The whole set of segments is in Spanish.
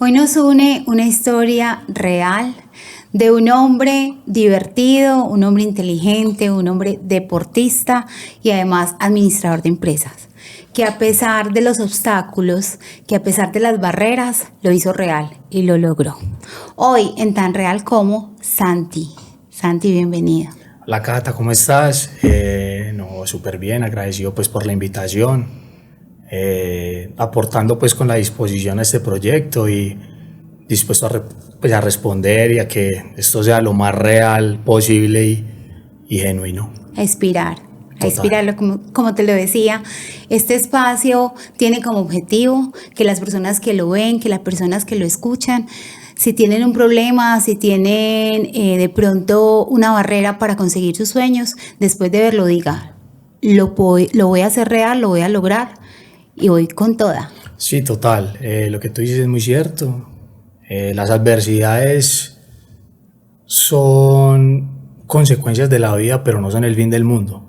Hoy nos une una historia real de un hombre divertido, un hombre inteligente, un hombre deportista y además administrador de empresas, que a pesar de los obstáculos, que a pesar de las barreras, lo hizo real y lo logró. Hoy en Tan Real como Santi. Santi, bienvenido. Hola Cata, ¿cómo estás? Súper bien, agradecido pues por la invitación, aportando pues con la disposición a este proyecto y dispuesto a responder y a que esto sea lo más real posible y genuino. A inspirarlo, como te lo decía. Este espacio tiene como objetivo que las personas que lo ven, que las personas que lo escuchan, si tienen un problema, si tienen de pronto una barrera para conseguir sus sueños, después de verlo diga, lo voy a hacer real, lo voy a lograr y voy con toda. Sí, total. Lo que tú dices es muy cierto. Las adversidades son consecuencias de la vida, pero no son el fin del mundo.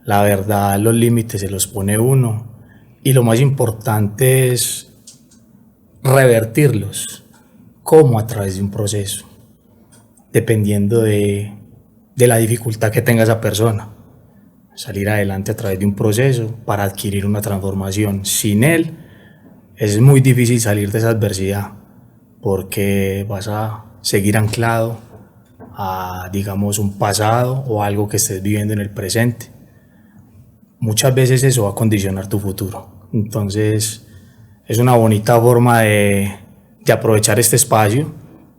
La verdad, los límites se los pone uno y lo más importante es revertirlos. ¿Cómo? A través de un proceso, dependiendo de la dificultad que tenga esa persona. Salir adelante a través de un proceso para adquirir una transformación. Sin él es muy difícil salir de esa adversidad porque vas a seguir anclado a, digamos, un pasado o algo que estés viviendo en el presente. Muchas veces eso va a condicionar tu futuro. Entonces es una bonita forma de aprovechar este espacio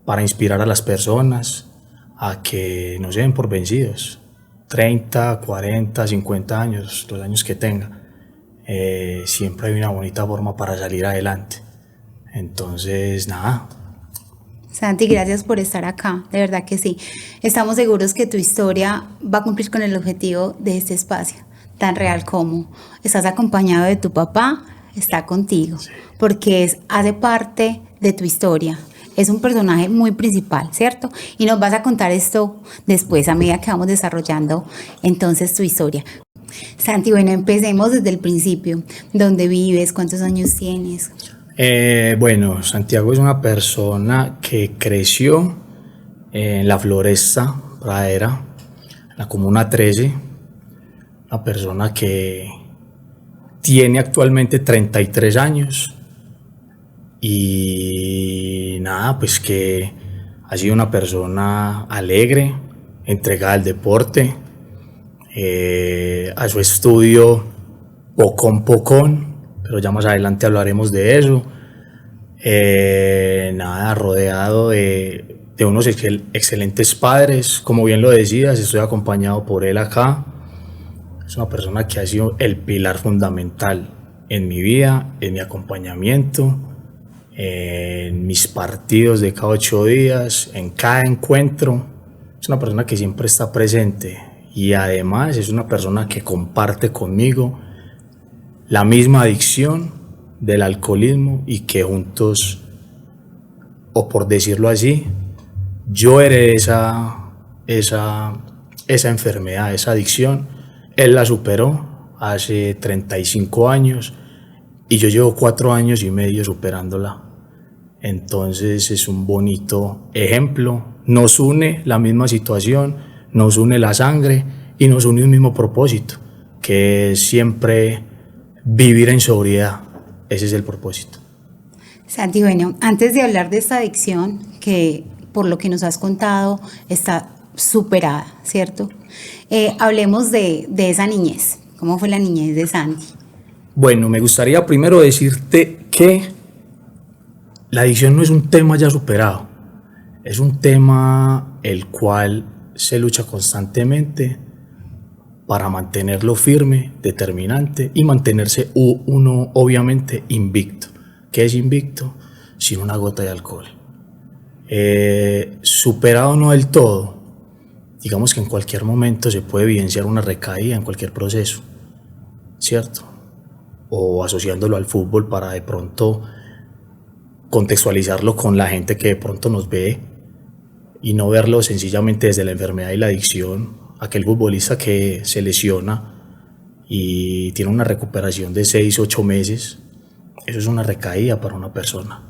para inspirar a las personas a que no se den por vencidos. 30, 40, 50 años, los años que tenga, siempre hay una bonita forma para salir adelante. Entonces, nada. Santi, gracias por estar acá, de verdad que sí. Estamos seguros que tu historia va a cumplir con el objetivo de este espacio, tan real como estás acompañado de tu papá, está contigo, sí, porque hace parte de tu historia. Es un personaje muy principal, ¿cierto? Y nos vas a contar esto después, a medida que vamos desarrollando entonces tu historia. Santi, bueno, empecemos desde el principio. ¿Dónde vives? ¿Cuántos años tienes? Bueno, Santiago es una persona que creció en la Floresta, Pradera, en la Comuna 13. Una persona que tiene actualmente 33 años. Y nada, pues que ha sido una persona alegre, entregada al deporte, a su estudio pocón, pero ya más adelante hablaremos de eso. Nada, rodeado de unos excelentes padres, como bien lo decías, estoy acompañado por él acá. Es una persona que ha sido el pilar fundamental en mi vida, en mi acompañamiento, en mis partidos de cada 8 días, en cada encuentro. Es una persona que siempre está presente y además es una persona que comparte conmigo la misma adicción del alcoholismo y que juntos, o por decirlo así, yo heredé esa enfermedad, esa adicción. Él la superó hace 35 años y yo llevo 4 años y medio superándola. Entonces es un bonito ejemplo. Nos une la misma situación, nos une la sangre y nos une un mismo propósito, que es siempre vivir en sobriedad. Ese es el propósito. Santi, bueno, antes de hablar de esta adicción, que por lo que nos has contado está superada, ¿cierto? Hablemos de esa niñez. ¿Cómo fue la niñez de Santi? Bueno, me gustaría primero decirte que la adicción no es un tema ya superado, es un tema el cual se lucha constantemente para mantenerlo firme, determinante y mantenerse uno obviamente invicto. ¿Qué es invicto? Sin una gota de alcohol. Superado no del todo, digamos que en cualquier momento se puede evidenciar una recaída en cualquier proceso, ¿cierto? O asociándolo al fútbol para de pronto contextualizarlo con la gente que de pronto nos ve y no verlo sencillamente desde la enfermedad y la adicción. Aquel futbolista que se lesiona y tiene una recuperación de 6-8 meses, eso es una recaída para una persona.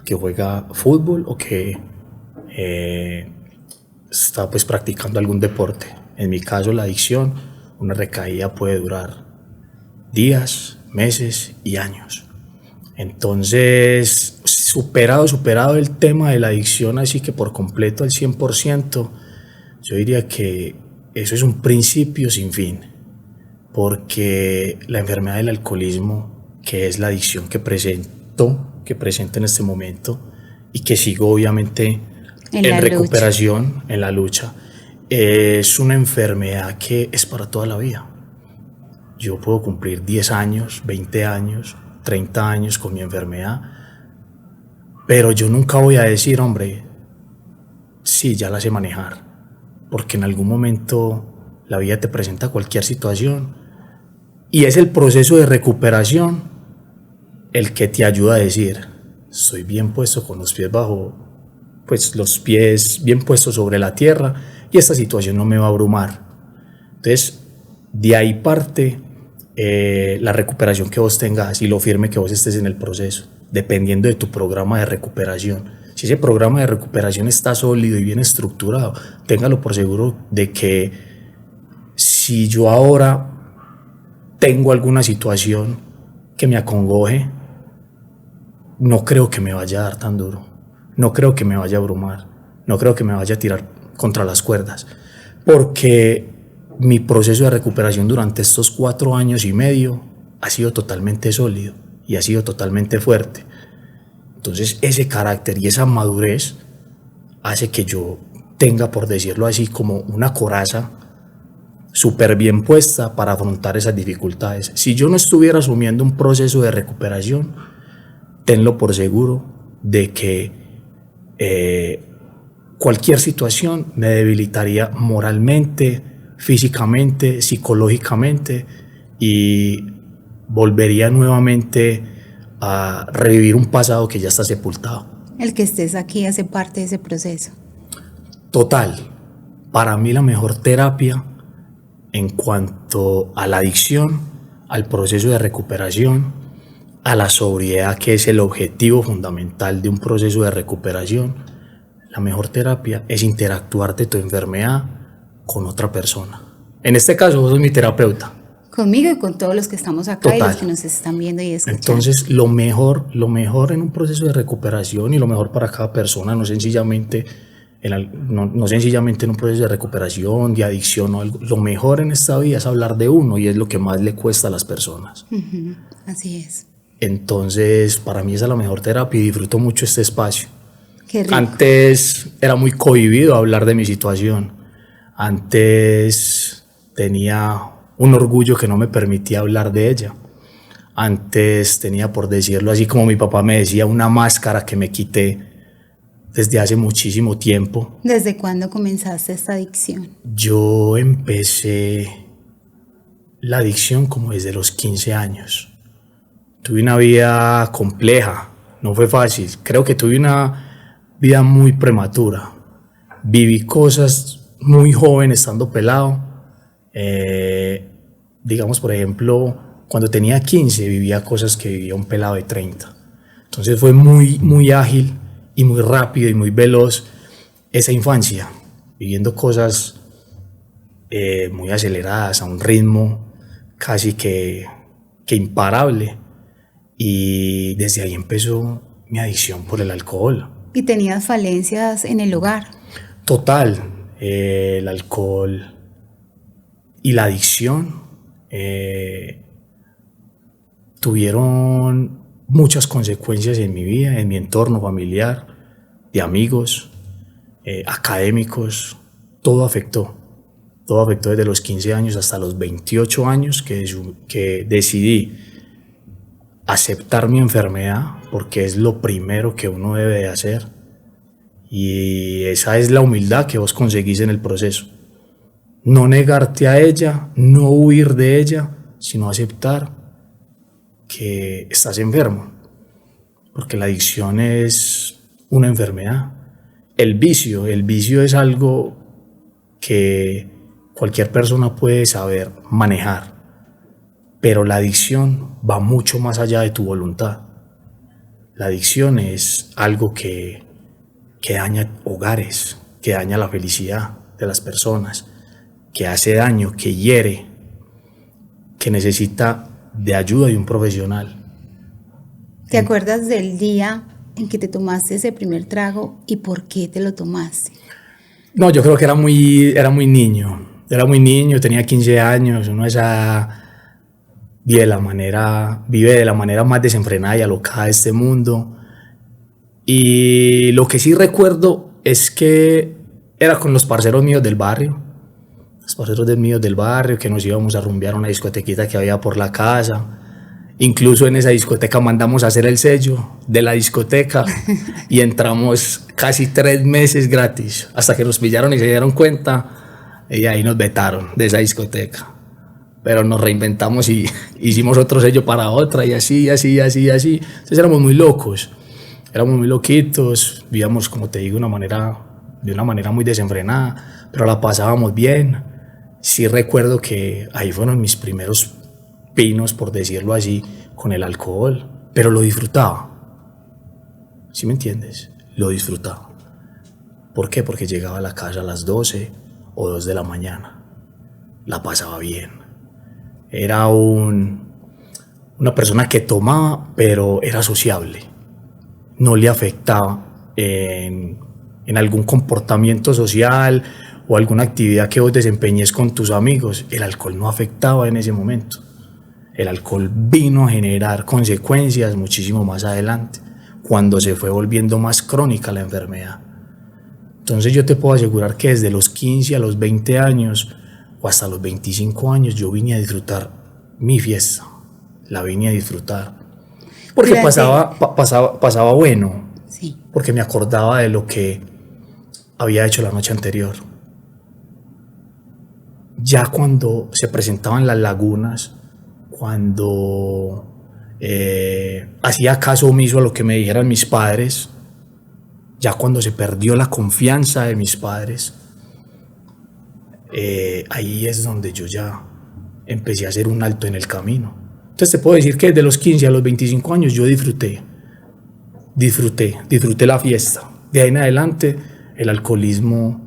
que juega fútbol o que está pues practicando algún deporte. En mi caso, la adicción, una recaída puede durar días, meses y años. Entonces, superado el tema de la adicción así que por completo al 100%, yo diría que eso es un principio sin fin, porque la enfermedad del alcoholismo, que es la adicción que presento en este momento y que sigo obviamente en recuperación, en la lucha, es una enfermedad que es para toda la vida. Yo puedo cumplir 10 años, 20 años, 30 años con mi enfermedad, pero yo nunca voy a decir, hombre, sí, ya la sé manejar, porque en algún momento la vida te presenta cualquier situación y es el proceso de recuperación el que te ayuda a decir, estoy bien puesto con los pies los pies bien puestos sobre la tierra y esta situación no me va a abrumar. Entonces, de ahí parte la recuperación que vos tengas y lo firme que vos estés en el proceso, dependiendo de tu programa de recuperación. Si ese programa de recuperación está sólido y bien estructurado, téngalo por seguro de que si yo ahora tengo alguna situación que me acongoje, no creo que me vaya a dar tan duro, no creo que me vaya a abrumar, no creo que me vaya a tirar contra las cuerdas, porque mi proceso de recuperación durante estos 4 años y medio ha sido totalmente sólido y ha sido totalmente fuerte. Entonces ese carácter y esa madurez hace que yo tenga, por decirlo así, como una coraza súper bien puesta para afrontar esas dificultades. Si yo no estuviera asumiendo un proceso de recuperación, tenlo por seguro de que cualquier situación me debilitaría moralmente, físicamente, psicológicamente y volvería nuevamente a revivir un pasado que ya está sepultado. El que estés aquí hace parte de ese proceso. Total, para mí la mejor terapia en cuanto a la adicción, al proceso de recuperación, a la sobriedad, que es el objetivo fundamental de un proceso de recuperación, la mejor terapia es interactuar de tu enfermedad con otra persona. En este caso, vos sos mi terapeuta. Conmigo y con todos los que estamos acá. Total. Y los que nos están viendo y escuchando. Entonces, lo mejor en un proceso de recuperación y lo mejor para cada persona, no sencillamente en un proceso de recuperación, de adicción o algo. Lo mejor en esta vida es hablar de uno y es lo que más le cuesta a las personas. Así es. Entonces, para mí esa es la mejor terapia y disfruto mucho este espacio. Qué rico. Antes era muy cohibido hablar de mi situación. Antes tenía un orgullo que no me permitía hablar de ella. Antes tenía, por decirlo así, como mi papá me decía, una máscara que me quité desde hace muchísimo tiempo. ¿Desde cuándo comenzaste esta adicción? Yo empecé la adicción como desde los 15 años. Tuve una vida compleja, no fue fácil. Creo que tuve una vida muy prematura. Viví cosas muy joven estando pelado. Digamos, por ejemplo, cuando tenía 15 vivía cosas que vivía un pelado de 30. Entonces fue muy ágil y muy rápido y muy veloz esa infancia, viviendo cosas muy aceleradas, a un ritmo casi que imparable. Y desde ahí empezó mi adicción por el alcohol. ¿Y tenías falencias en el hogar? Total, el alcohol y la adicción tuvieron muchas consecuencias en mi vida, en mi entorno familiar, de amigos, académicos. Todo afectó desde los 15 años hasta los 28 años que decidí aceptar mi enfermedad, porque es lo primero que uno debe de hacer, y esa es la humildad que vos conseguís en el proceso. No negarte a ella, no huir de ella, sino aceptar que estás enfermo, porque la adicción es una enfermedad. El vicio es algo que cualquier persona puede saber manejar, pero la adicción va mucho más allá de tu voluntad. La adicción es algo que daña hogares, que daña la felicidad de las personas, que hace daño, que hiere, que necesita de ayuda de un profesional. ¿Te acuerdas del día en que te tomaste ese primer trago y por qué te lo tomaste? No, yo creo que era muy niño. Era muy niño, tenía 15 años, uno vive de la manera más desenfrenada y alocada de este mundo. Y lo que sí recuerdo es que era con los parceros míos del barrio, que nos íbamos a rumbear a una discotequita que había por la casa. Incluso en esa discoteca mandamos a hacer el sello de la discoteca y entramos casi 3 meses gratis, hasta que nos pillaron y se dieron cuenta y ahí nos vetaron de esa discoteca. Pero nos reinventamos y hicimos otro sello para otra y así. Entonces éramos muy locos, éramos muy loquitos, vivíamos, como te digo, de una manera muy desenfrenada, pero la pasábamos bien. Sí recuerdo que ahí fueron mis primeros pinos, por decirlo así, con el alcohol, pero lo disfrutaba. ¿Sí me entiendes? Lo disfrutaba. ¿Por qué? Porque llegaba a la casa a las 12 o 2 de la mañana. La pasaba bien. Era una persona que tomaba, pero era sociable. No le afectaba en algún comportamiento social o alguna actividad que vos desempeñes con tus amigos. El alcohol no afectaba en ese momento. El alcohol vino a generar consecuencias muchísimo más adelante, cuando se fue volviendo más crónica la enfermedad. Entonces yo te puedo asegurar que desde los 15 a los 20 años o hasta los 25 años yo vine a disfrutar mi fiesta, la vine a disfrutar. Porque pasaba bueno, sí. Porque me acordaba de lo que había hecho la noche anterior. Ya cuando se presentaban las lagunas, cuando hacía caso omiso a lo que me dijeran mis padres, ya cuando se perdió la confianza de mis padres, ahí es donde yo ya empecé a hacer un alto en el camino. Entonces te puedo decir que desde los 15 a los 25 años yo disfruté la fiesta. De ahí en adelante el alcoholismo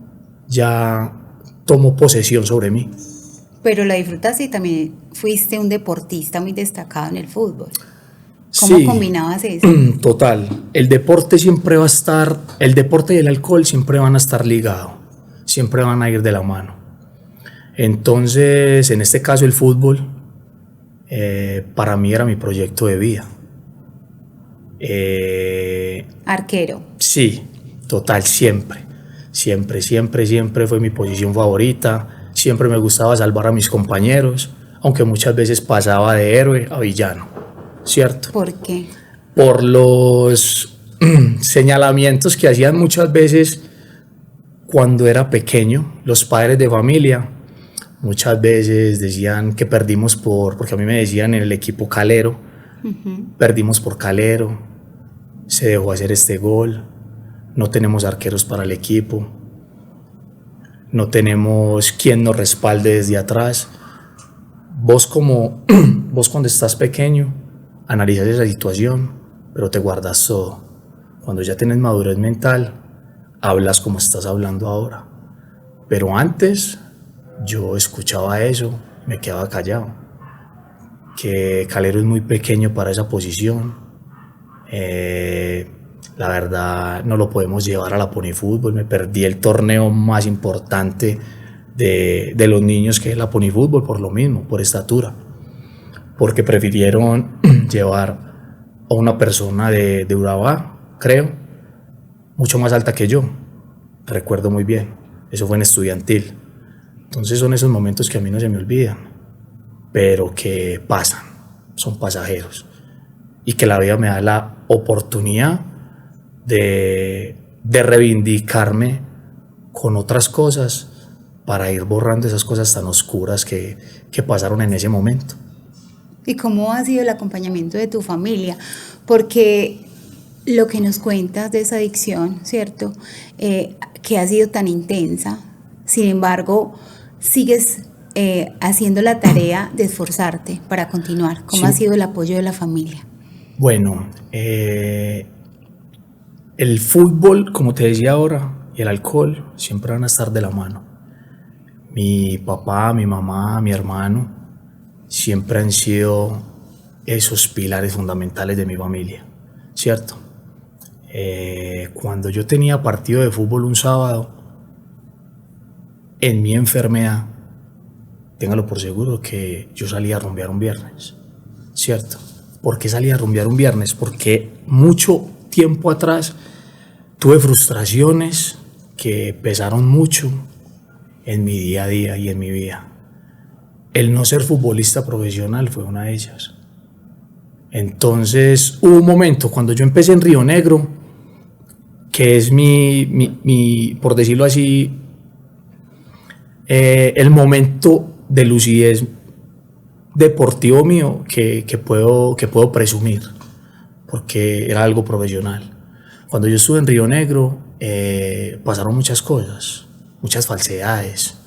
ya tomó posesión sobre mí. Pero la disfrutaste y también fuiste un deportista muy destacado en el fútbol. ¿Cómo combinabas eso? Total. El deporte y el alcohol siempre van a estar ligados, siempre van a ir de la mano. Entonces, en este caso el fútbol, para mí era mi proyecto de vida. Arquero. Sí, total, siempre fue mi posición favorita. Siempre me gustaba salvar a mis compañeros, aunque muchas veces pasaba de héroe a villano, ¿cierto? ¿Por qué? Por los señalamientos que hacían muchas veces cuando era pequeño, los padres de familia. Muchas veces decían que perdimos porque a mí me decían en el equipo Calero, perdimos por Calero, se dejó hacer este gol, no tenemos arqueros para el equipo, no tenemos quien nos respalde desde atrás. Vos cuando estás pequeño analizas esa situación, pero te guardas todo. Cuando ya tienes madurez mental, hablas como estás hablando ahora. Pero antes yo escuchaba eso, me quedaba callado. Que Calero es muy pequeño para esa posición. La verdad no lo podemos llevar a la ponifútbol. Me perdí el torneo más importante de los niños, que es la ponifútbol, por lo mismo, por estatura, porque prefirieron llevar a una persona de Urabá, creo, mucho más alta que yo. Recuerdo muy bien, eso fue en estudiantil. Entonces son esos momentos que a mí no se me olvidan, pero que pasan, son pasajeros, y que la vida me da la oportunidad de reivindicarme con otras cosas para ir borrando esas cosas tan oscuras que pasaron en ese momento. ¿Y cómo ha sido el acompañamiento de tu familia? Porque lo que nos cuentas de esa adicción, ¿cierto? Que ha sido tan intensa, sin embargo, sigues haciendo la tarea de esforzarte para continuar. ¿Cómo ha sido el apoyo de la familia? Bueno, el fútbol, como te decía ahora, y el alcohol siempre van a estar de la mano. Mi papá, mi mamá, mi hermano siempre han sido esos pilares fundamentales de mi familia, ¿cierto? Cuando yo tenía partido de fútbol un sábado, en mi enfermedad, téngalo por seguro que yo salía a rumbear un viernes, ¿cierto? ¿Por qué salía a rumbear un viernes? Porque mucho tiempo atrás tuve frustraciones que pesaron mucho en mi día a día y en mi vida. El no ser futbolista profesional fue una de ellas. Entonces hubo un momento cuando yo empecé en Río Negro, que es por decirlo así, el momento de lucidez deportivo mío que puedo presumir, porque era algo profesional. Cuando yo estuve en Río Negro, pasaron muchas cosas, muchas falsedades,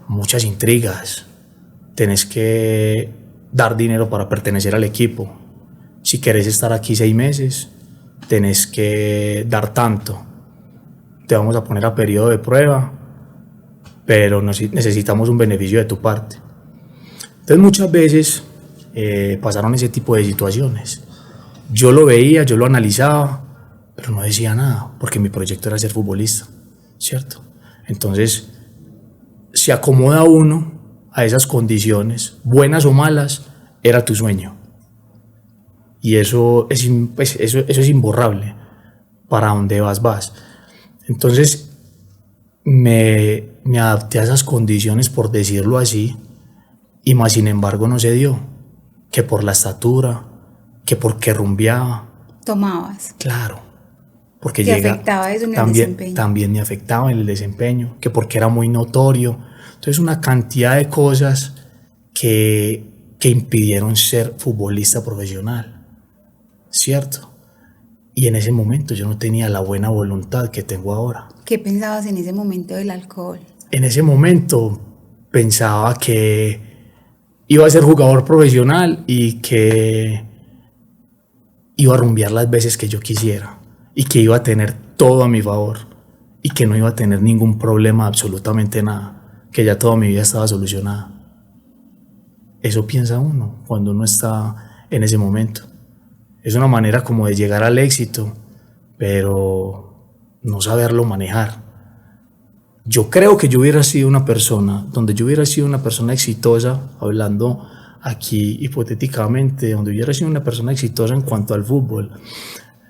muchas intrigas. Tenés que dar dinero para pertenecer al equipo. Si querés estar aquí 6 meses, tenés que dar tanto. Te vamos a poner a periodo de prueba, pero necesitamos un beneficio de tu parte. Entonces muchas veces pasaron ese tipo de situaciones. Yo lo veía, yo lo analizaba, pero no decía nada, porque mi proyecto era ser futbolista, ¿cierto? Entonces se acomoda uno a esas condiciones, buenas o malas, era tu sueño. Y eso es imborrable. Para donde vas. Entonces me adapté a esas condiciones, por decirlo así, y más sin embargo no se dio. Que por la estatura, que porque rumbeaba. Tomabas. Claro. Porque ¿Te afectaba eso en el desempeño? También me afectaba en el desempeño, que porque era muy notorio. Entonces una cantidad de cosas que impidieron ser futbolista profesional, ¿cierto? Y en ese momento yo no tenía la buena voluntad que tengo ahora. ¿Qué pensabas en ese momento del alcohol? En ese momento pensaba que iba a ser jugador profesional y que iba a rumbear las veces que yo quisiera y que iba a tener todo a mi favor y que no iba a tener ningún problema, absolutamente nada, que ya toda mi vida estaba solucionada. Eso piensa uno cuando uno está en ese momento. Es una manera como de llegar al éxito, pero no saberlo manejar. Yo creo que yo hubiera sido una persona, donde yo hubiera sido una persona exitosa, hablando aquí hipotéticamente, donde hubiera sido una persona exitosa en cuanto al fútbol,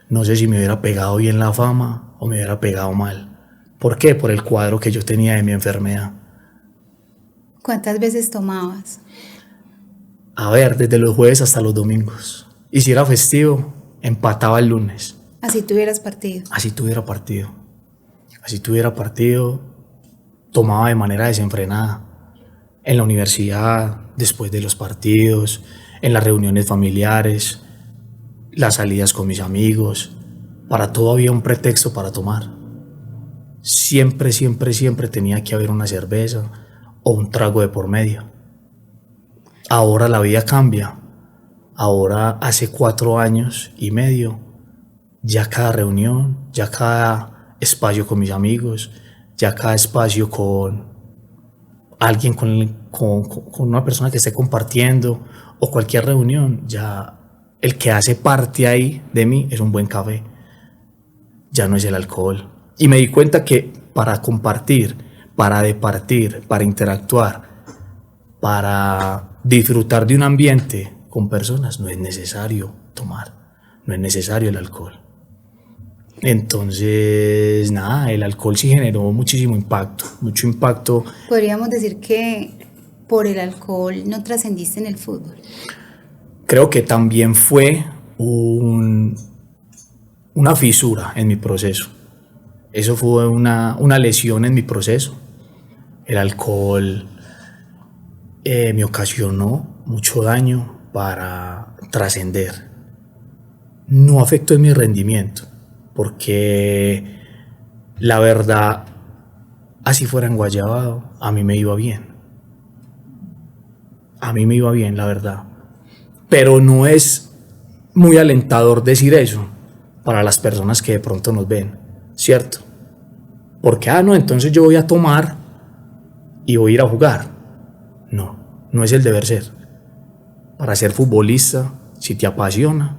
no sé si me hubiera pegado bien la fama o me hubiera pegado mal. ¿Por qué? Por el cuadro que yo tenía de mi enfermedad. ¿Cuántas veces tomabas? A ver, desde los jueves hasta los domingos. Y si era festivo, empataba el lunes. Así tuvieras partido. Así tuviera partido. Así tuviera partido, tomaba de manera desenfrenada. En la universidad, después de los partidos, en las reuniones familiares, las salidas con mis amigos. Para todo había un pretexto para tomar. Siempre tenía que haber una cerveza o un trago de por medio. Ahora la vida cambia. Ahora hace 4 años y medio, ya cada reunión, ya cada espacio con mis amigos, ya cada espacio con alguien, con una persona que esté compartiendo o cualquier reunión, ya el que hace parte ahí de mí es un buen café, ya no es el alcohol. Y me di cuenta que para compartir, para departir, para interactuar, para disfrutar de un ambiente con personas, no es necesario tomar, no es necesario el alcohol. Entonces, nada, el alcohol sí generó muchísimo impacto, mucho impacto. Podríamos decir que por el alcohol no trascendiste en el fútbol. Creo que también fue una fisura en mi proceso. Eso fue una lesión en mi proceso. El alcohol me ocasionó mucho daño para trascender. No afectó en mi rendimiento, porque la verdad, así fuera en Guayabado, a mí me iba bien. A mí me iba bien, la verdad. Pero no es muy alentador decir eso para las personas que de pronto nos ven, ¿cierto? Porque, no, entonces yo voy a tomar y voy a ir a jugar. No, no es el deber ser. Para ser futbolista, si te apasiona,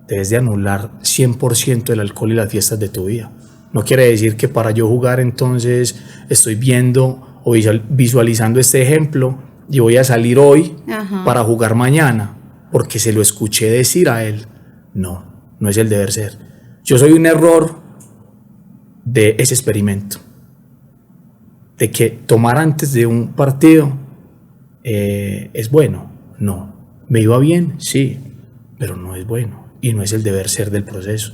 debes de anular 100% el alcohol y las fiestas de tu vida. No quiere decir que para yo jugar entonces estoy viendo o visualizando este ejemplo y voy a salir hoy para jugar mañana, porque se lo escuché decir a él. No, no es el deber ser. Yo soy un error de ese experimento, de que tomar antes de un partido es bueno. No, me iba bien, sí, pero no es bueno y no es el deber ser del proceso.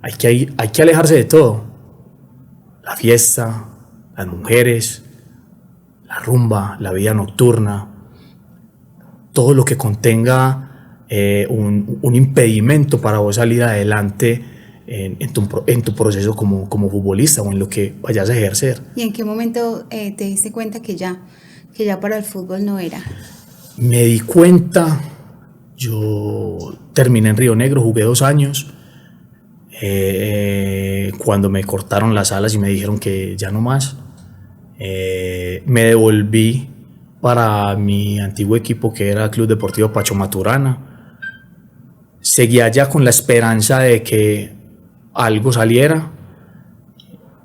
Hay que alejarse de todo. La fiesta, las mujeres, la rumba, la vida nocturna, todo lo que contenga un impedimento para vos salir adelante en tu proceso como futbolista o en lo que vayas a ejercer. ¿Y en qué momento te diste cuenta que ya para el fútbol no era? Me di cuenta, yo terminé en Río Negro, jugué 2 años. Cuando me cortaron las alas y me dijeron que ya no más, me devolví para mi antiguo equipo, que era el Club Deportivo Pacho Maturana. Seguía ya con la esperanza de que algo saliera.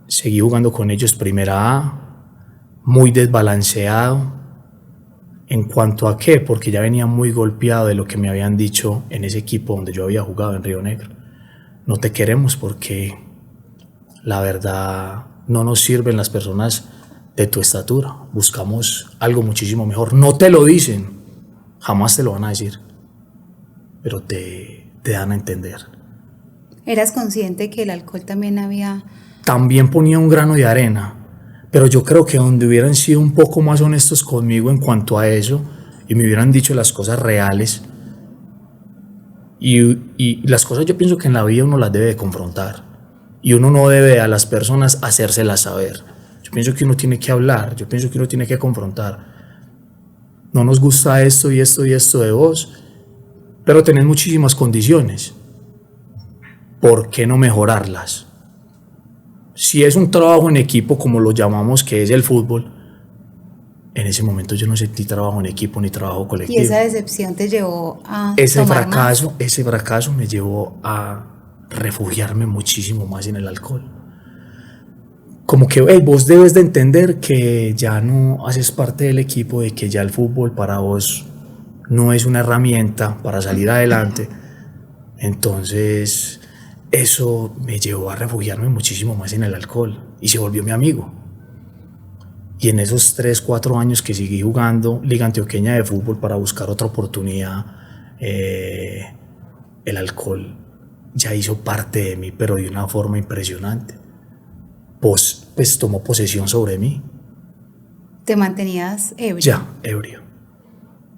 Seguí jugando con ellos Primera A, muy desbalanceado. ¿En cuanto a qué? Porque ya venía muy golpeado de lo que me habían dicho en ese equipo donde yo había jugado en Río Negro. No te queremos porque la verdad no nos sirven las personas de tu estatura. Buscamos algo muchísimo mejor. No te lo dicen, jamás te lo van a decir, pero te dan a entender. ¿Eras consciente que el alcohol también había...? También ponía un grano de arena, pero yo creo que donde hubieran sido un poco más honestos conmigo en cuanto a eso y me hubieran dicho las cosas reales, y las cosas yo pienso que en la vida uno las debe de confrontar y uno no debe a las personas hacérselas saber. Yo pienso que uno tiene que hablar, yo pienso que uno tiene que confrontar. No nos gusta esto y esto y esto de vos, pero tenés muchísimas condiciones. ¿Por qué no mejorarlas? Si es un trabajo en equipo, como lo llamamos, que es el fútbol, en ese momento yo no sentí trabajo en equipo ni trabajo colectivo. ¿Y esa decepción te llevó a ese fracaso me llevó a refugiarme muchísimo más en el alcohol. Como que vos debes de entender que ya no haces parte del equipo, de que ya el fútbol para vos no es una herramienta para salir adelante. Entonces eso me llevó a refugiarme muchísimo más en el alcohol y se volvió mi amigo. Y en esos 3-4 años que seguí jugando Liga Antioqueña de fútbol para buscar otra oportunidad, el alcohol ya hizo parte de mí, pero de una forma impresionante. Pues tomó posesión sobre mí. ¿Te mantenías ebrio? Ya, ebrio.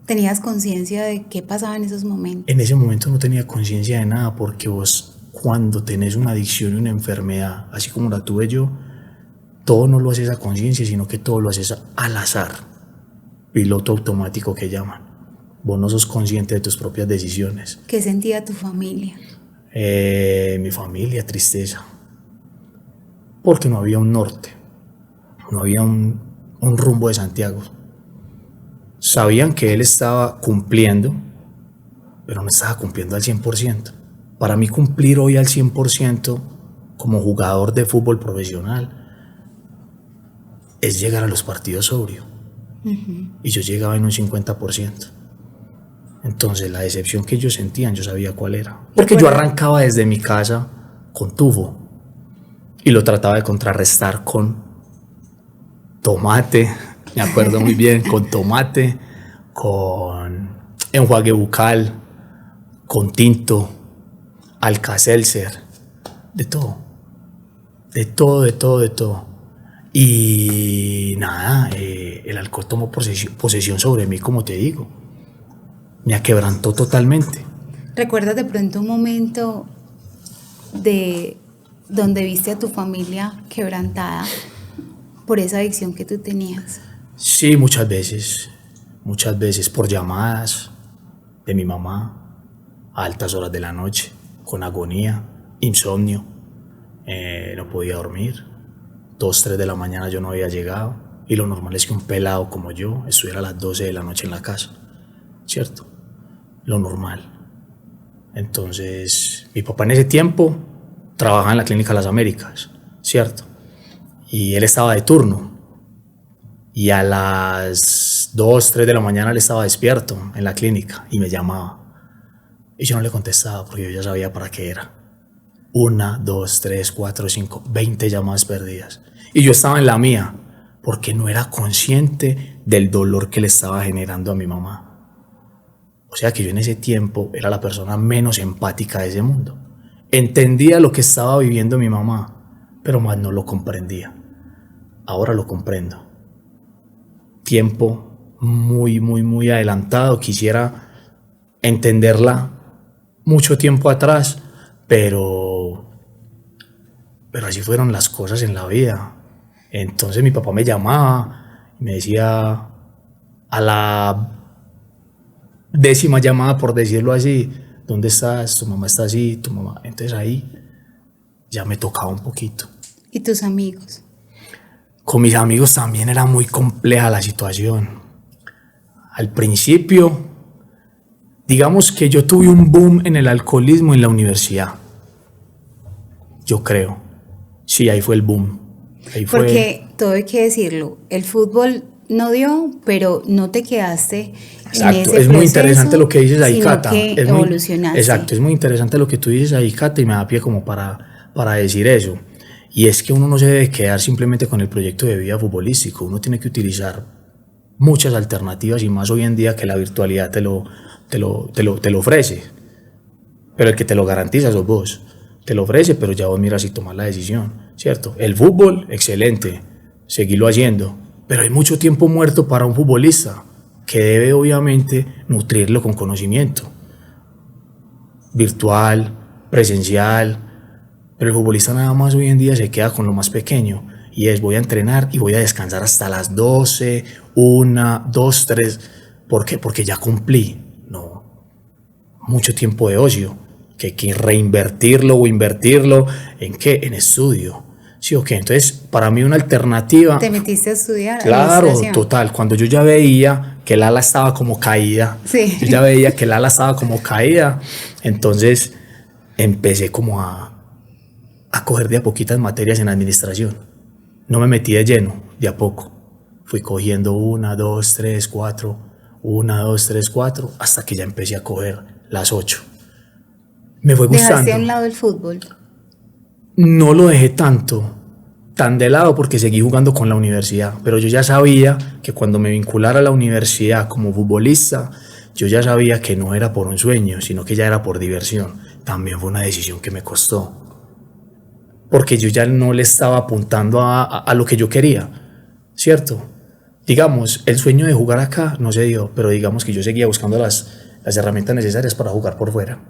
¿Tenías conciencia de qué pasaba en esos momentos? En ese momento no tenía conciencia de nada, porque vos, cuando tenés una adicción y una enfermedad, así como la tuve yo, todo no lo haces a conciencia, sino que todo lo haces al azar. Piloto automático que llaman. Vos no sos consciente de tus propias decisiones. ¿Qué sentía tu familia? Mi familia, tristeza. Porque no había un norte, no había un rumbo de Santiago. Sabían que él estaba cumpliendo, pero no estaba cumpliendo al 100%. Para mí cumplir hoy al 100% como jugador de fútbol profesional es llegar a los partidos sobrio. Y yo llegaba en un 50%. Entonces la decepción que ellos sentían, yo sabía cuál era. Porque yo arrancaba desde mi casa con tufo y lo trataba de contrarrestar con tomate, me acuerdo muy bien, con tomate, con enjuague bucal, con tinto, Alka-Seltzer, de todo. Y nada, el alcohol tomó posesión sobre mí, como te digo. Me aquebrantó totalmente. ¿Recuerdas de pronto un momento de donde viste a tu familia quebrantada por esa adicción que tú tenías? Sí, muchas veces por llamadas de mi mamá a altas horas de la noche, con agonía, insomnio, no podía dormir, 2, 3 de la mañana yo no había llegado, y lo normal es que un pelado como yo estuviera a las 12 de la noche en la casa, ¿cierto? Lo normal. Entonces, mi papá en ese tiempo trabajaba en la Clínica Las Américas, ¿cierto? Y él estaba de turno, y a las 2, 3 de la mañana él estaba despierto en la clínica y me llamaba. Y yo no le contestaba porque yo ya sabía para qué era. 1, 2, 3, 4, 5, 20 llamadas perdidas. Y yo estaba en la mía porque no era consciente del dolor que le estaba generando a mi mamá. O sea que yo en ese tiempo era la persona menos empática de ese mundo. Entendía lo que estaba viviendo mi mamá, pero más no lo comprendía. Ahora lo comprendo. Tiempo muy adelantado. Quisiera entenderla mucho tiempo atrás, pero así fueron las cosas en la vida. Entonces mi papá me llamaba y me decía, a la 10ª llamada, por decirlo así, ¿dónde estás? Tu mamá está así, tu mamá. Entonces ahí ya me tocaba un poquito. ¿Y tus amigos? Con mis amigos también era muy compleja la situación. Al principio, digamos que yo tuve un boom en el alcoholismo en la universidad. Yo creo. Sí, ahí fue el boom. Porque todo hay que decirlo, el fútbol no dio, pero no te quedaste. Exacto, en ese es proceso, muy interesante lo que dices ahí, sino Cata. que evolucionaste. Exacto, es muy interesante lo que tú dices ahí, Cata, y me da pie como para decir eso. Y es que uno no se debe quedar simplemente con el proyecto de vida futbolístico, uno tiene que utilizar muchas alternativas, y más hoy en día que la virtualidad te lo ofrece. Pero el que te lo garantiza sos vos. Te lo ofrece, pero ya vos miras y tomas la decisión, ¿cierto? El fútbol, excelente, seguirlo haciendo, pero hay mucho tiempo muerto para un futbolista que debe obviamente nutrirlo con conocimiento virtual, presencial, pero el futbolista nada más hoy en día se queda con lo más pequeño, y es: voy a entrenar y voy a descansar hasta las 12, 1, 2, 3. ¿Por qué? Porque ya cumplí. No, mucho tiempo de ocio que hay que reinvertirlo o invertirlo ¿en qué? En estudio. Sí, ok. Entonces, para mí una alternativa. ¿Te metiste a estudiar? Claro, total. Cuando yo ya veía que el ala estaba como caída, sí. Yo ya veía que el ala estaba como caída, entonces empecé como a coger de a poquitas materias en administración. No me metí de lleno, de a poco. Fui cogiendo 1, 2, 3, 4, 1, 2, 3, 4, hasta que ya empecé a coger las 8. Me fue gustando. ¿Dejaste a un lado el fútbol? No lo dejé tan de lado, porque seguí jugando con la universidad, pero yo ya sabía que cuando me vinculara a la universidad como futbolista, yo ya sabía que no era por un sueño, sino que ya era por diversión. También fue una decisión que me costó, porque yo ya no le estaba apuntando a lo que yo quería, ¿cierto? Digamos, el sueño de jugar acá no se dio, pero digamos que yo seguía buscando las herramientas necesarias para jugar por fuera,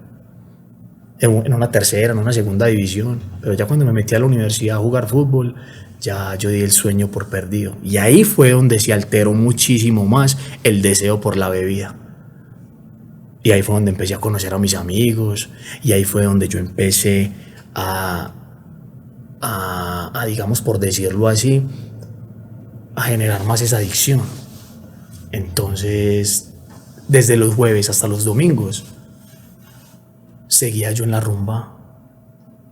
en una tercera, en una segunda división. Pero ya cuando me metí a la universidad a jugar fútbol, ya yo di el sueño por perdido, y ahí fue donde se alteró muchísimo más el deseo por la bebida. Y ahí fue donde empecé a conocer a mis amigos, y ahí fue donde yo empecé a digamos, por decirlo así, a generar más esa adicción. Entonces, desde los jueves hasta los domingos, seguía yo en la rumba.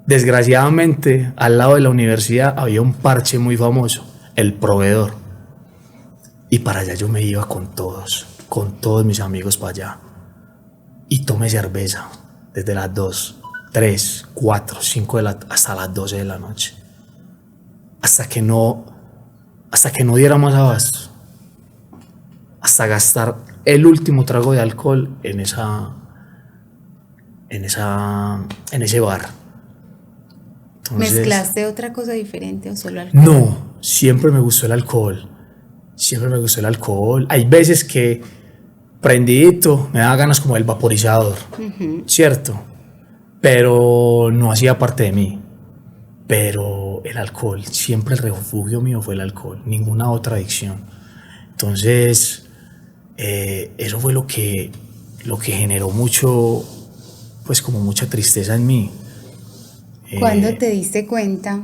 Desgraciadamente, al lado de la universidad había un parche muy famoso, El Proveedor. Y para allá yo me iba con todos mis amigos para allá. Y tomé cerveza desde las 2, 3, 4, 5 hasta las 12 de la noche. Hasta que no diera más abasto. Hasta gastar el último trago de alcohol en ese bar. Entonces, ¿mezclaste otra cosa diferente o solo alcohol? No, siempre me gustó el alcohol. Hay veces que prendidito me daba ganas como del vaporizador, ¿cierto? Pero no hacía parte de mí. Pero el alcohol, siempre el refugio mío fue el alcohol, ninguna otra adicción. Entonces, eso fue lo que generó mucho pues como mucha tristeza en mí. ¿Cuándo te diste cuenta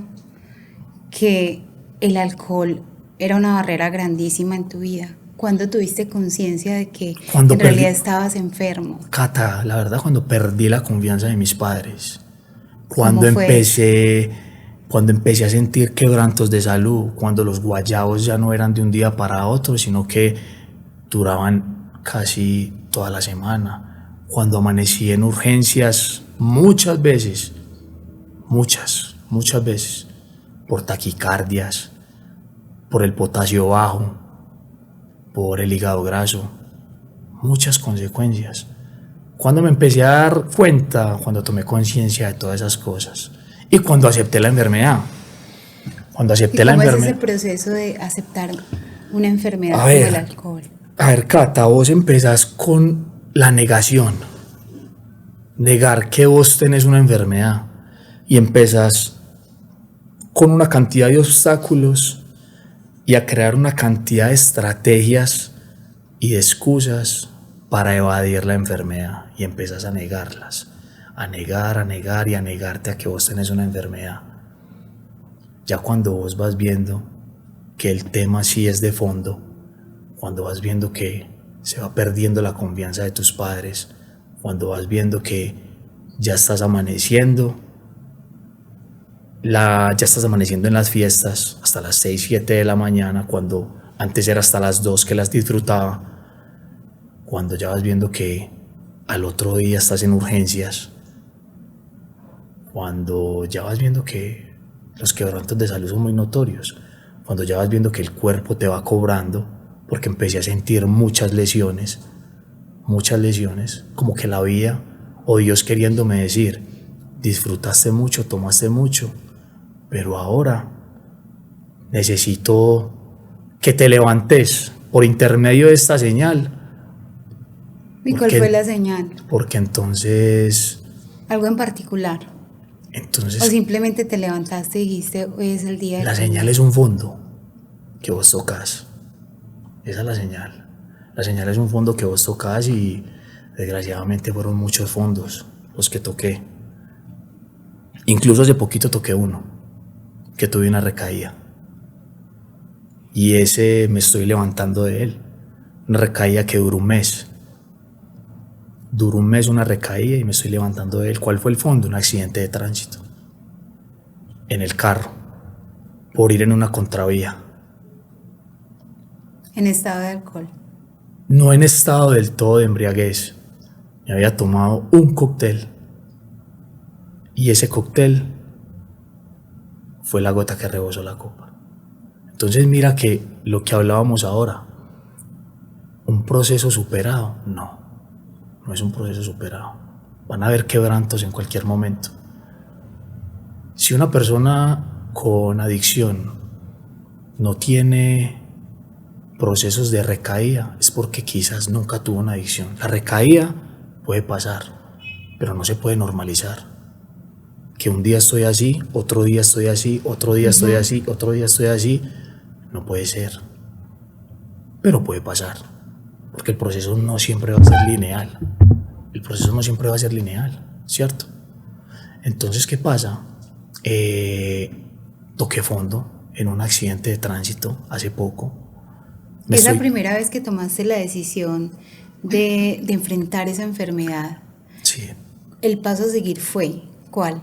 que el alcohol era una barrera grandísima en tu vida? ¿Cuándo tuviste conciencia de que en realidad estabas enfermo? Cata, la verdad, cuando perdí la confianza de mis padres, ¿Cómo fue? cuando empecé a sentir quebrantos de salud, cuando los guayabos ya no eran de un día para otro, sino que duraban casi toda la semana, cuando amanecí en urgencias muchas veces, muchas veces, por taquicardias, por el potasio bajo, por el hígado graso, muchas consecuencias. Cuando me empecé a dar cuenta, cuando tomé conciencia de todas esas cosas y cuando acepté la enfermedad. Cuando ¿Y acepté la cómo es ese enfermedad. proceso de aceptar una enfermedad A como el ver, alcohol? Cata, vos empezás con la negación. Negar que vos tenés una enfermedad. Y empezás con una cantidad de obstáculos y a crear una cantidad de estrategias y de excusas para evadir la enfermedad, y empezás a negarlas, a negar y a negarte a que vos tenés una enfermedad. Ya cuando vos vas viendo que el tema sí es de fondo, cuando vas viendo que se va perdiendo la confianza de tus padres, cuando vas viendo que ya estás amaneciendo, ya estás amaneciendo en las fiestas hasta las 6, 7 de la mañana, cuando antes era hasta las 2 que las disfrutaba, cuando ya vas viendo que al otro día estás en urgencias, cuando ya vas viendo que los quebrantos de salud son muy notorios, cuando ya vas viendo que el cuerpo te va cobrando, porque empecé a sentir muchas lesiones, como que la vida o Dios queriéndome decir, disfrutaste mucho, tomaste mucho, pero ahora necesito que te levantes por intermedio de esta señal. ¿Y cuál fue la señal? Porque entonces... ¿Algo en particular? ¿O simplemente te levantaste y dijiste, hoy es el día de... La señal es un fondo que vos tocas. Esa es la señal. La señal es un fondo que vos tocas y desgraciadamente fueron muchos fondos los que toqué. Incluso hace poquito toqué uno, que tuve una recaída. Y ese me estoy levantando de él. Una recaída que duró un mes. Duró un mes una recaída y me estoy levantando de él. ¿Cuál fue el fondo? Un accidente de tránsito. En el carro. Por ir en una contravía. ¿En estado de alcohol? No en estado del todo de embriaguez. Me había tomado un cóctel. Y ese cóctel fue la gota que rebosó la copa. Entonces mira que lo que hablábamos ahora, un proceso superado, no es un proceso superado. Van a haber quebrantos en cualquier momento. Si una persona con adicción no tiene procesos de recaída, es porque quizás nunca tuvo una adicción. La recaída puede pasar, pero no se puede normalizar. Que un día estoy así, otro día estoy así, otro día estoy así, otro día estoy así, no puede ser. Pero puede pasar, porque el proceso no siempre va a ser lineal. El proceso no siempre va a ser lineal, ¿cierto? Entonces, ¿qué pasa? Toqué fondo en un accidente de tránsito hace poco. ¿Es la primera vez que tomaste la decisión de enfrentar esa enfermedad? Sí. ¿El paso a seguir fue cuál?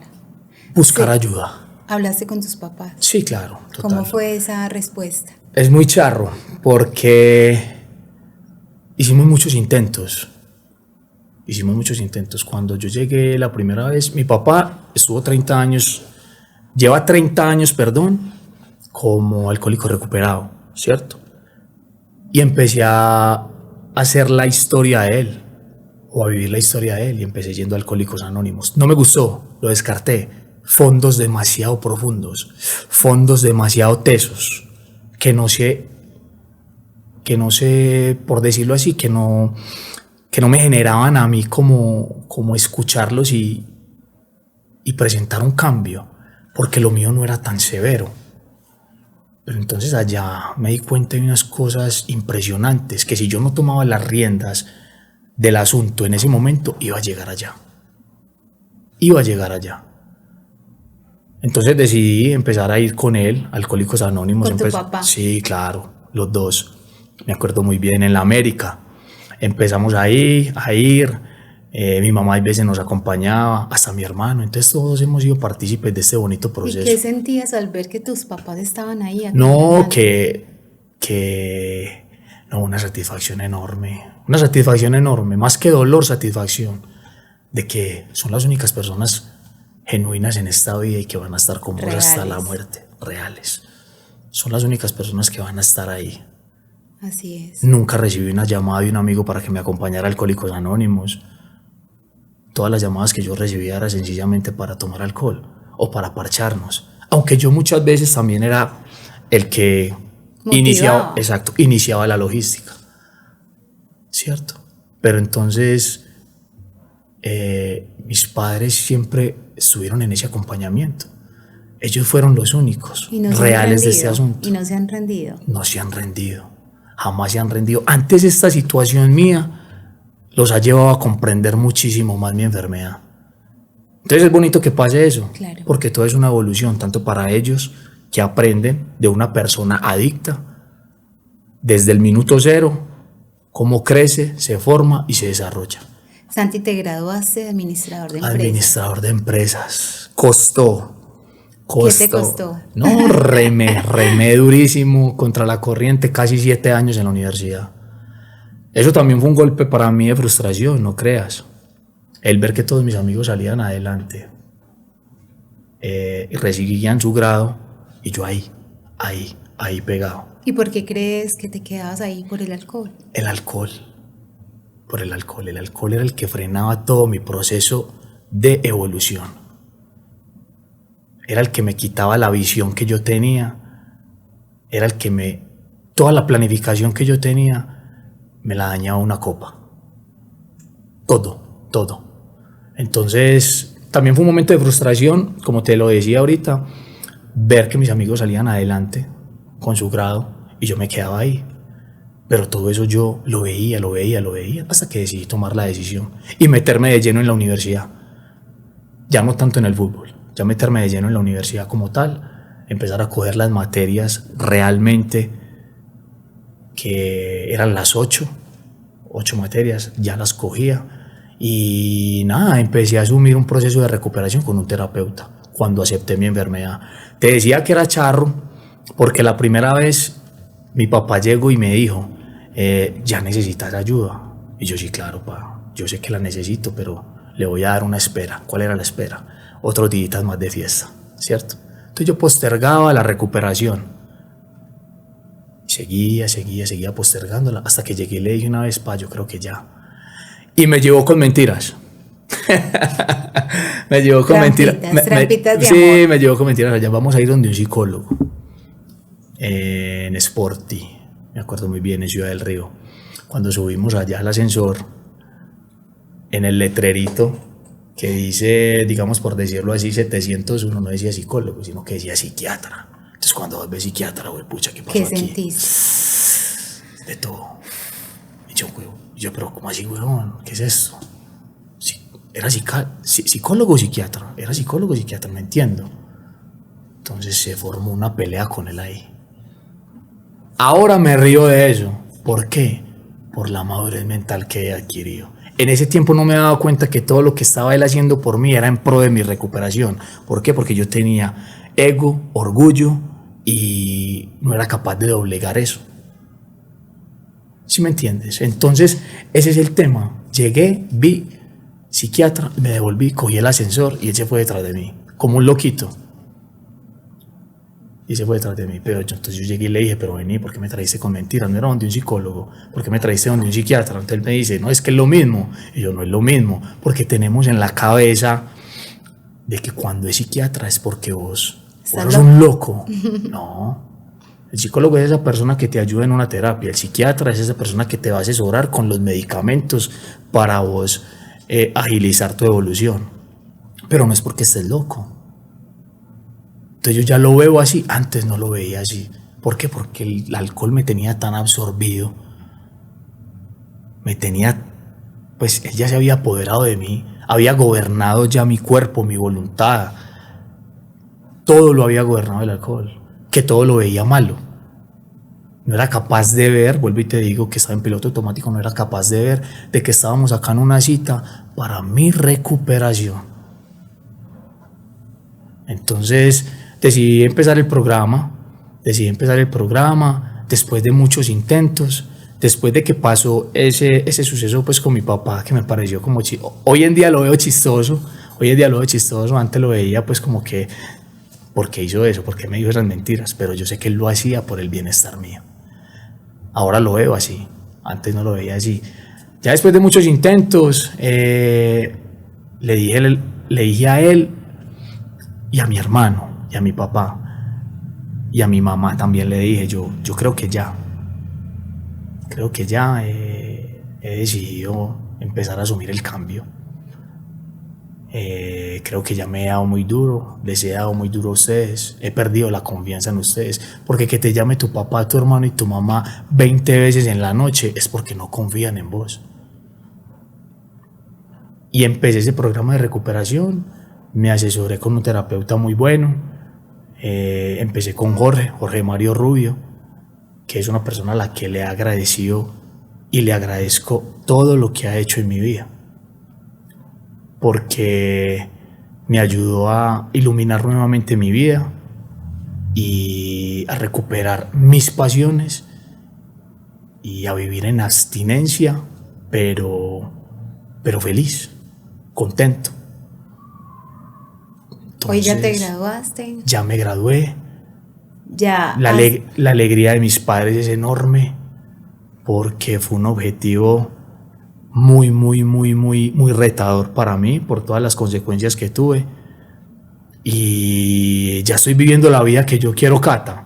Buscar ayuda. ¿Hablaste con tus papás? Sí, claro. Total. ¿Cómo fue esa respuesta? Es muy charro, porque hicimos muchos intentos. Cuando yo llegué la primera vez, mi papá lleva 30 años, como alcohólico recuperado, ¿cierto? Y empecé a hacer la historia de él, o a vivir la historia de él, y empecé yendo a Alcohólicos Anónimos. No me gustó, lo descarté. Fondos demasiado profundos, fondos demasiado tesos, que no sé, por decirlo así, que no me generaban a mí como escucharlos y presentar un cambio, porque lo mío no era tan severo. Pero entonces allá me di cuenta de unas cosas impresionantes, que si yo no tomaba las riendas del asunto en ese momento, iba a llegar allá. iba a llegar allá. Entonces decidí empezar a ir con él, Alcohólicos Anónimos. ¿Con tu papá? Sí, claro, los dos. Me acuerdo muy bien, en la América. Empezamos ahí, a ir. Mi mamá a veces nos acompañaba, hasta mi hermano. Entonces todos hemos sido partícipes de este bonito proceso. ¿Y qué sentías al ver que tus papás estaban ahí? No, no, una satisfacción enorme, más que dolor, satisfacción, de que son las únicas personas genuinas en esta vida y que van a estar con vos hasta la muerte, reales. Son las únicas personas que van a estar ahí. Así es. Nunca recibí una llamada de un amigo para que me acompañara a Alcohólicos Anónimos. Todas las llamadas que yo recibía era sencillamente para tomar alcohol o para parcharnos. Aunque yo muchas veces también era el que iniciaba la logística. ¿Cierto? Pero entonces mis padres siempre estuvieron en ese acompañamiento. Ellos fueron los únicos reales de este asunto. Y no se han rendido. No se han rendido. Jamás se han rendido. Antes esta situación mía los ha llevado a comprender muchísimo más mi enfermedad. Entonces es bonito que pase eso, claro, porque todo es una evolución, tanto para ellos que aprenden de una persona adicta desde el minuto cero, cómo crece, se forma y se desarrolla. Santi, te graduaste de administrador de empresas. Administrador de empresas. Costó. ¿Qué te costó? No, remé durísimo contra la corriente, casi 7 años en la universidad. Eso también fue un golpe para mí de frustración, no creas. El ver que todos mis amigos salían adelante, y recibían su grado, y yo ahí pegado. ¿Y por qué crees que te quedabas ahí? ¿Por el alcohol? El alcohol. El alcohol era el que frenaba todo mi proceso de evolución. Era el que me quitaba la visión que yo tenía. Era el que toda la planificación que yo tenía me la dañaba una copa. Todo. Entonces, también fue un momento de frustración, como te lo decía ahorita, ver que mis amigos salían adelante con su grado y yo me quedaba ahí. Pero todo eso yo lo veía, hasta que decidí tomar la decisión y meterme de lleno en la universidad. Ya no tanto en el fútbol, ya meterme de lleno en la universidad como tal, empezar a coger las materias realmente, que eran las 8 materias, ya las cogía. Y nada, empecé a asumir un proceso de recuperación con un terapeuta cuando acepté mi enfermedad. Te decía que era charro porque la primera vez mi papá llegó y me dijo, ya necesitas ayuda. Y yo, sí, claro, pa, yo sé que la necesito, pero le voy a dar una espera. ¿Cuál era la espera? Otros días más de fiesta, ¿cierto? Entonces yo postergaba la recuperación. Seguía postergándola hasta que llegué y le dije una vez, pa, yo creo que ya. Y me llevó con mentiras. Me llevó con mentiras. Trampitas de sí, amor. me llevó con mentiras. Allá vamos a ir donde un psicólogo. En Sporty. Me acuerdo muy bien, en Ciudad del Río. Cuando subimos allá al ascensor, en el letrerito que dice, digamos por decirlo así, 701, no decía psicólogo, sino que decía psiquiatra. Entonces cuando vos ves psiquiatra, güey, pucha, ¿qué pasó ¿Qué aquí? sentiste? De todo. Y yo, pero ¿cómo así, weón? ¿Qué es esto? Era psicólogo o psiquiatra. Era psicólogo o psiquiatra, no entiendo. Entonces se formó una pelea con él ahí. Ahora me río de eso. ¿Por qué? Por la madurez mental que he adquirido. En ese tiempo no me he dado cuenta que todo lo que estaba él haciendo por mí era en pro de mi recuperación. ¿Por qué? Porque yo tenía ego, orgullo y no era capaz de doblegar eso. ¿Sí me entiendes? Entonces, ese es el tema. Llegué, vi psiquiatra, me devolví, cogí el ascensor y él se fue detrás de mí, como un loquito. Y se fue detrás de mí. Pero entonces yo llegué y le dije, pero vení, ¿por qué me traíste con mentiras? No era donde un psicólogo, ¿por qué me traíste donde un psiquiatra? Entonces él me dice, no, es que es lo mismo. Y yo, no es lo mismo, porque tenemos en la cabeza de que cuando es psiquiatra es porque vos sos un loco. No. El psicólogo es esa persona que te ayuda en una terapia. El psiquiatra es esa persona que te va a asesorar con los medicamentos para vos agilizar tu evolución. Pero no es porque estés loco. Entonces yo ya lo veo así. Antes no lo veía así. ¿Por qué? Porque el alcohol me tenía tan absorbido. Me tenía, pues él ya se había apoderado de mí había gobernado ya mi cuerpo, mi voluntad, todo lo había gobernado el alcohol, que todo lo veía malo. No era capaz de ver, vuelvo y te digo que estaba en piloto automático, no era capaz de ver de que estábamos acá en una cita para mi recuperación. Entonces decidí empezar el programa después de muchos intentos, después de que pasó ese suceso pues con mi papá, que me pareció como hoy en día lo veo chistoso, antes lo veía pues como que, ¿por qué hizo eso? ¿Por qué me dijo esas mentiras? Pero yo sé que él lo hacía por el bienestar mío. Ahora lo veo así, antes no lo veía así. Ya después de muchos intentos, le dije a él y a mi hermano y a mi papá y a mi mamá también le dije, yo creo que ya he decidido empezar a asumir el cambio. Creo que ya me he dado muy duro, les he dado muy duro a ustedes, he perdido la confianza en ustedes, porque que te llame tu papá, tu hermano y tu mamá 20 veces en la noche es porque no confían en vos. Y empecé ese programa de recuperación, me asesoré con un terapeuta muy bueno, empecé con Jorge Mario Rubio, que es una persona a la que le he agradecido y le agradezco todo lo que ha hecho en mi vida, porque me ayudó a iluminar nuevamente mi vida y a recuperar mis pasiones y a vivir en abstinencia, pero feliz, contento. Entonces, hoy ya te graduaste. Ya me gradué. Ya. La alegría de mis padres es enorme porque fue un objetivo muy retador para mí por todas las consecuencias que tuve. Y ya estoy viviendo la vida que yo quiero, Cata.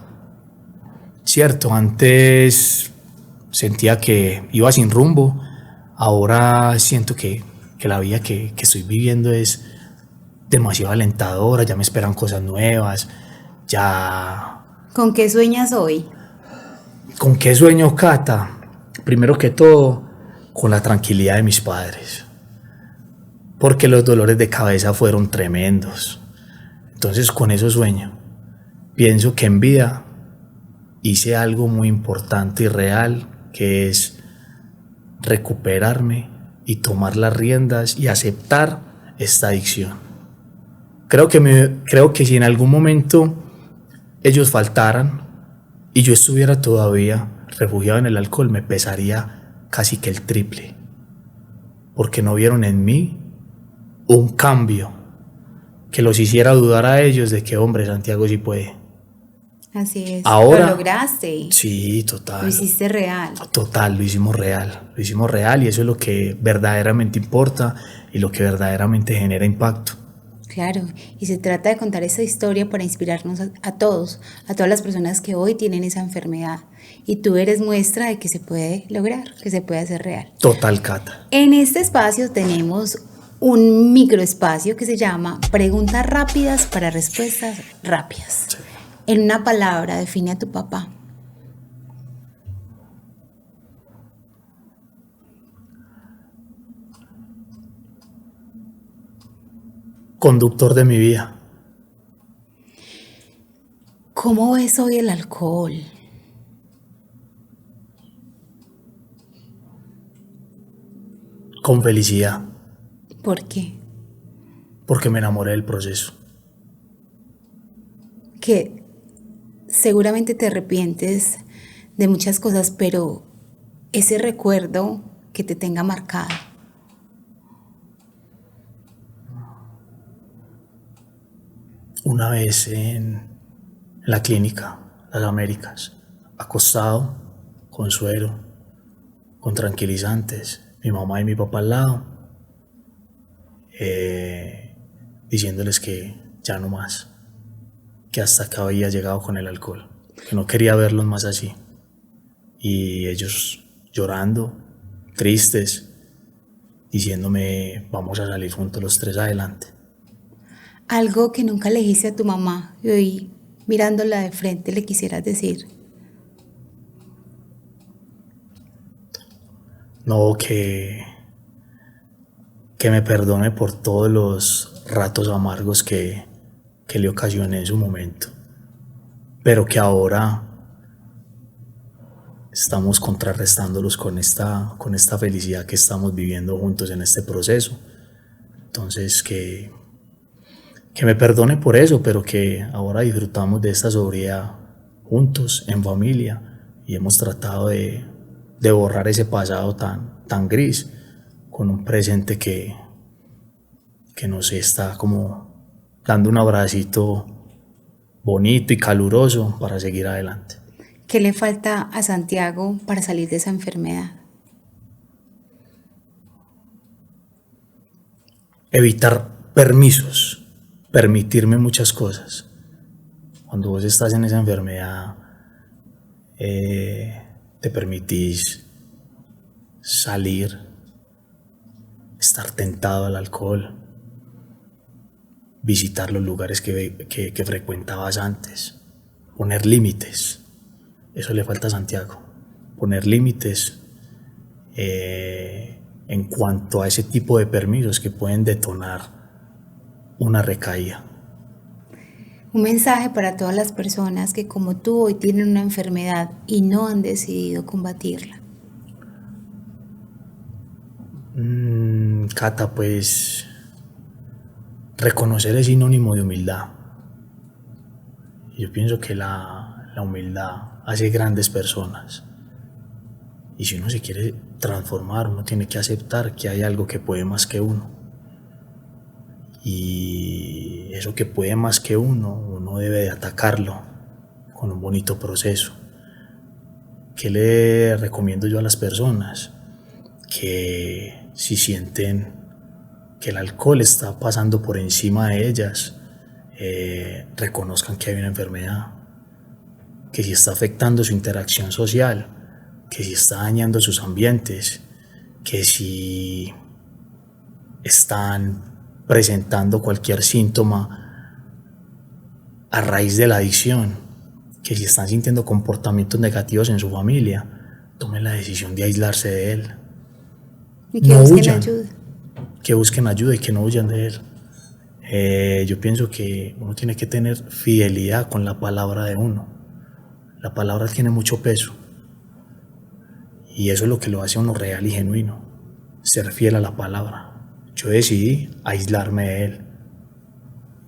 Cierto, antes sentía que iba sin rumbo, ahora siento que la vida que estoy viviendo es demasiado alentadora, ya me esperan cosas nuevas, ya... ¿Con qué sueñas hoy? ¿Con qué sueño, Cata? Primero que todo, con la tranquilidad de mis padres, porque los dolores de cabeza fueron tremendos. Entonces con eso sueño. Pienso que en vida hice algo muy importante y real, que es recuperarme y tomar las riendas y aceptar esta adicción. Creo que si en algún momento ellos faltaran y yo estuviera todavía refugiado en el alcohol, me pesaría casi que el triple, porque no vieron en mí un cambio que los hiciera dudar a ellos de que, hombre, Santiago sí puede. Así es. Ahora, lo lograste. Sí, total. Lo hiciste real. Total, lo hicimos real y eso es lo que verdaderamente importa y lo que verdaderamente genera impacto. Claro, y se trata de contar esa historia para inspirarnos a todas las personas que hoy tienen esa enfermedad. Y tú eres muestra de que se puede lograr, que se puede hacer real. Total, Cata. En este espacio tenemos un microespacio que se llama Preguntas rápidas para respuestas rápidas. Sí. En una palabra, define a tu papá. Conductor de mi vida. ¿Cómo ves hoy el alcohol? Con felicidad. ¿Por qué? Porque me enamoré del proceso. Que seguramente te arrepientes de muchas cosas, pero ese recuerdo que te tenga marcado. Una vez en la clínica, Las Américas, acostado, con suero, con tranquilizantes, mi mamá y mi papá al lado, diciéndoles que ya no más, que hasta acá había llegado con el alcohol, que no quería verlos más así. Y ellos llorando, tristes, diciéndome, vamos a salir juntos los tres adelante. Algo que nunca le dijiste a tu mamá y hoy, mirándola de frente, le quisieras decir. No, que que me perdone por todos los ratos amargos que le ocasioné en su momento, pero que ahora estamos contrarrestándolos con esta felicidad que estamos viviendo juntos en este proceso. Entonces que me perdone por eso, pero que ahora disfrutamos de esta sobriedad juntos, en familia, y hemos tratado de borrar ese pasado tan gris con un presente que nos está como dando un abracito bonito y caluroso para seguir adelante. ¿Qué le falta a Santiago para salir de esa enfermedad? Evitar permisos, permitirme muchas cosas. Cuando vos estás en esa enfermedad, te permitís salir, estar tentado al alcohol, visitar los lugares que frecuentabas antes, poner límites. Eso le falta a Santiago, poner límites en cuanto a ese tipo de permisos que pueden detonar una recaída. Un mensaje para todas las personas que como tú hoy tienen una enfermedad y no han decidido combatirla. Cata, pues reconocer es sinónimo de humildad. Yo pienso que la humildad hace grandes personas. Y si uno se quiere transformar, uno tiene que aceptar que hay algo que puede más que uno. Y eso que puede más que uno debe de atacarlo con un bonito proceso. ¿Qué le recomiendo yo a las personas? Que si sienten que el alcohol está pasando por encima de ellas, reconozcan que hay una enfermedad, que si está afectando su interacción social, que si está dañando sus ambientes, que si están presentando cualquier síntoma a raíz de la adicción, que si están sintiendo comportamientos negativos en su familia, tomen la decisión de aislarse de él. Y que busquen ayuda. Que busquen ayuda y que no huyan de él. Yo pienso que uno tiene que tener fidelidad con la palabra de uno. La palabra tiene mucho peso. Y eso es lo que lo hace a uno real y genuino. Ser fiel a la palabra. Yo decidí aislarme de él.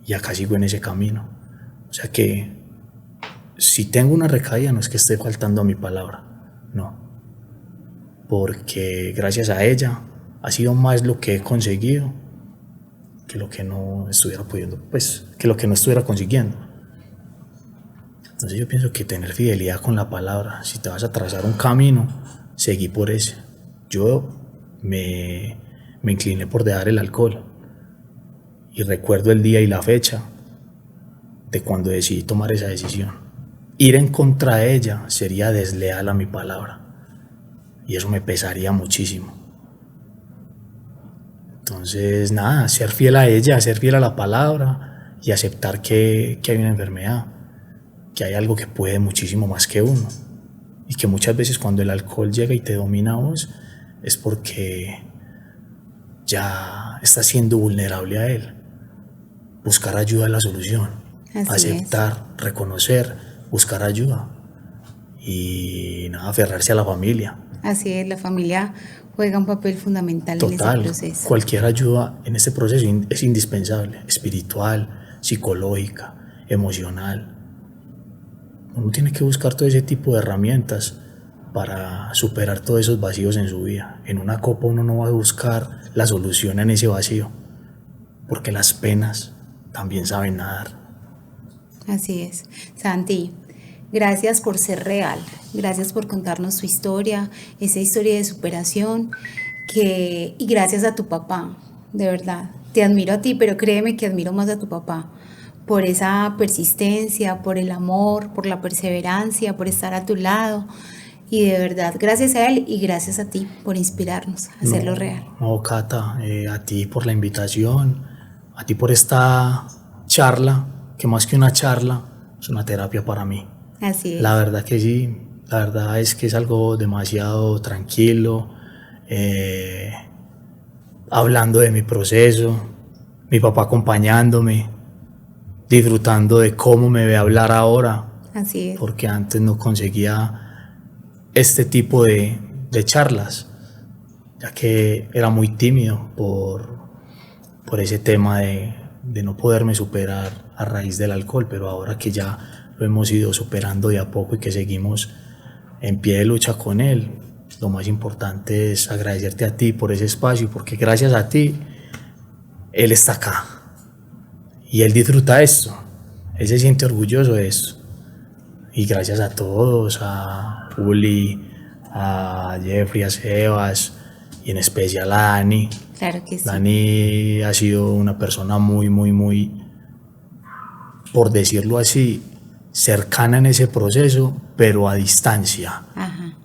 Y acá sigo en ese camino. O sea que si tengo una recaída no es que esté faltando a mi palabra. No. Porque gracias a ella ha sido más lo que he conseguido que lo que no estuviera pudiendo, pues, que lo que no estuviera consiguiendo. Entonces yo pienso que tener fidelidad con la palabra, si te vas a trazar un camino, seguí por ese. Yo me incliné por dejar el alcohol y recuerdo el día y la fecha de cuando decidí tomar esa decisión. Ir en contra de ella sería desleal a mi palabra y eso me pesaría muchísimo. Entonces, nada, ser fiel a ella, ser fiel a la palabra y aceptar que hay una enfermedad, que hay algo que puede muchísimo más que uno. Y que muchas veces cuando el alcohol llega y te domina a vos, es porque ya estás siendo vulnerable a él. Buscar ayuda es la solución. Así aceptar, reconocer, buscar ayuda. Y nada, aferrarse a la familia. Así es, la familia juega un papel fundamental en ese proceso. Cualquier ayuda en este proceso es indispensable, espiritual, psicológica, emocional. Uno tiene que buscar todo ese tipo de herramientas para superar todos esos vacíos en su vida. En una copa uno no va a buscar la solución en ese vacío, porque las penas también saben nadar. Así es. Santi, gracias por ser real, gracias por contarnos tu historia, esa historia de superación, y gracias a tu papá, de verdad. Te admiro a ti, pero créeme que admiro más a tu papá, por esa persistencia, por el amor, por la perseverancia, por estar a tu lado. Y de verdad, gracias a él y gracias a ti por inspirarnos a hacerlo real. No, Cata, a ti por la invitación, a ti por esta charla, que más que una charla, es una terapia para mí. Así es. La verdad que sí, la verdad es que es algo demasiado tranquilo, hablando de mi proceso, mi papá acompañándome, disfrutando de cómo me ve hablar ahora, Así es. porque antes no conseguía este tipo de charlas, ya que era muy tímido por ese tema de no poderme superar a raíz del alcohol, pero ahora que ya lo hemos ido superando de a poco y que seguimos en pie de lucha con él, lo más importante es agradecerte a ti por ese espacio, porque gracias a ti él está acá y él disfruta esto, él se siente orgulloso de esto. Y gracias a todos, a Juli, a Jeffrey, a Sebas y en especial a Dani. Claro que sí. Dani ha sido una persona muy, por decirlo así, cercana en ese proceso, pero a distancia. Ajá.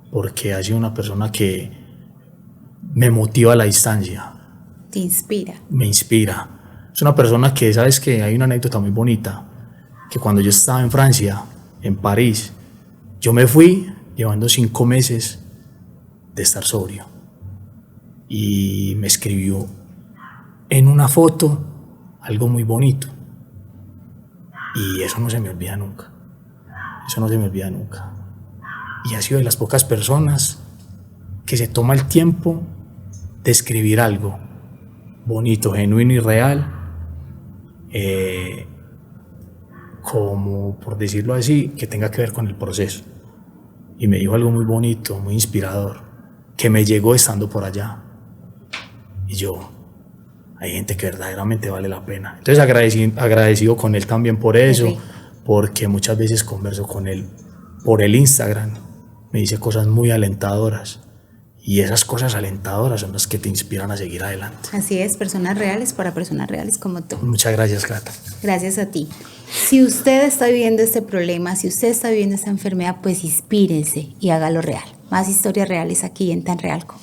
Porque ha sido una persona que me motiva a la distancia. Te inspira. Me inspira. Es una persona que, sabes que hay una anécdota muy bonita, que cuando yo estaba en Francia, en París, yo me fui llevando 5 meses de estar sobrio. Y me escribió en una foto algo muy bonito. Y eso no se me olvida nunca. Eso no se me olvida nunca. Y ha sido de las pocas personas que se toma el tiempo de escribir algo bonito, genuino y real, como por decirlo así, que tenga que ver con el proceso. Y me dijo algo muy bonito, muy inspirador, que me llegó estando por allá. Y yo, hay gente que verdaderamente vale la pena. Entonces agradecido con él también por eso, Sí. porque muchas veces converso con él por el Instagram, me dice cosas muy alentadoras. Y esas cosas alentadoras son las que te inspiran a seguir adelante. Así es, personas reales para personas reales como tú. Muchas gracias, Cata. Gracias a ti. Si usted está viviendo este problema, si usted está viviendo esta enfermedad, pues inspírese y hágalo real. Más historias reales aquí en Tan Realco.